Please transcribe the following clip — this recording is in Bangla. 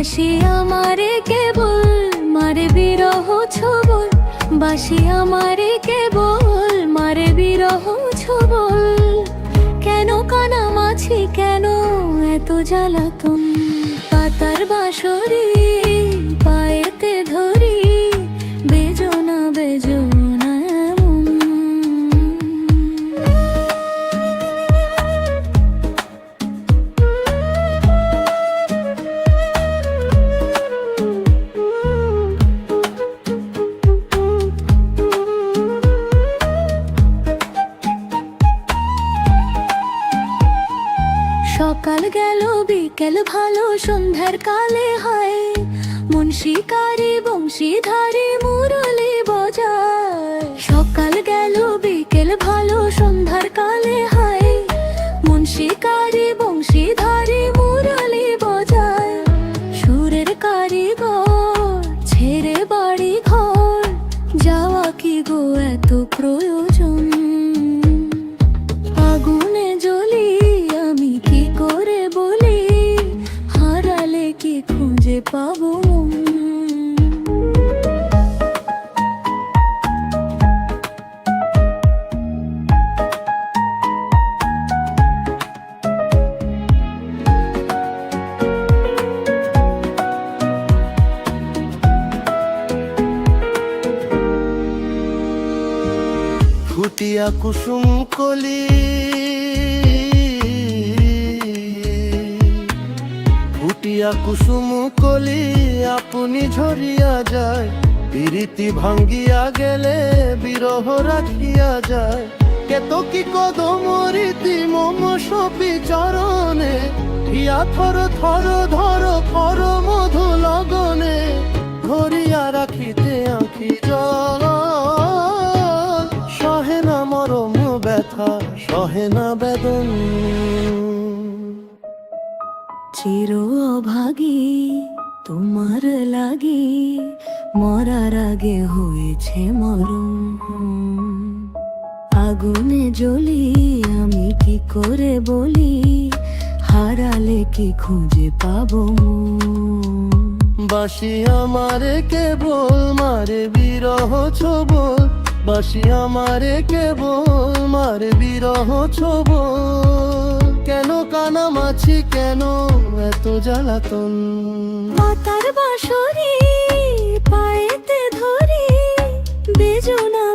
বাঁশি আমারে কেবল মারে বিরহ ছবল, বাঁশি আমারে কেবল মারে বিরহ ছবল। কেন কানামাছি, কেন এত জ্বালাতন? পাতার বাঁশরি পায়েতে ধরি, বেজনা বেজনা এমন। সকাল গেল বিকেল ভালো, সন্ধ্যার কালে হয় মন শিকারি বংশীধারী মুরলি বজায়। সকাল গেল বিকেল ভালো, সন্ধ্যার কালে হয় মন শিকারি বংশীধারী মুরলি বজায়। সুরের কারিগর ছেড়ে বাড়ি ঘর, যাওয়া কি গো এত প্রয়োজন? আগুনে জ্বলি আমি কি করে বলি, হারালে কি খুঁজে পাবো? ফুটিয়া কুসুম কলি, ফুটিয়া কুসুম কলি আপনি ঝরিয়া যায়। প্রীতি ভাঙ্গিয়া গেলে বিরহ রাখিয়া যায়। কেতকী কদম রীতি মম সপি চরণে, ঠিয়া থর থর ধর খর মধু লগনে। ধরিয়া রাখিতে আঁখি জল, সহে না মরম ব্যথা, সহে না বেদন। চির অভাগী তোমার লাগি, মরার আগে হয়েছে মরণ। আগুনে জ্বলি আমি কি করে বলি, হারালে কি খুঁজে পাবো? বাঁশি আমারে কেবল মারে বিরহ ছবল, বাঁশি আমারে কেবল মারে বিরহ ছবল। কেন কানামাছি, কেন এত জ্বালাতন? পাতার বাঁশরি পায়েতে ধরি, বেজনা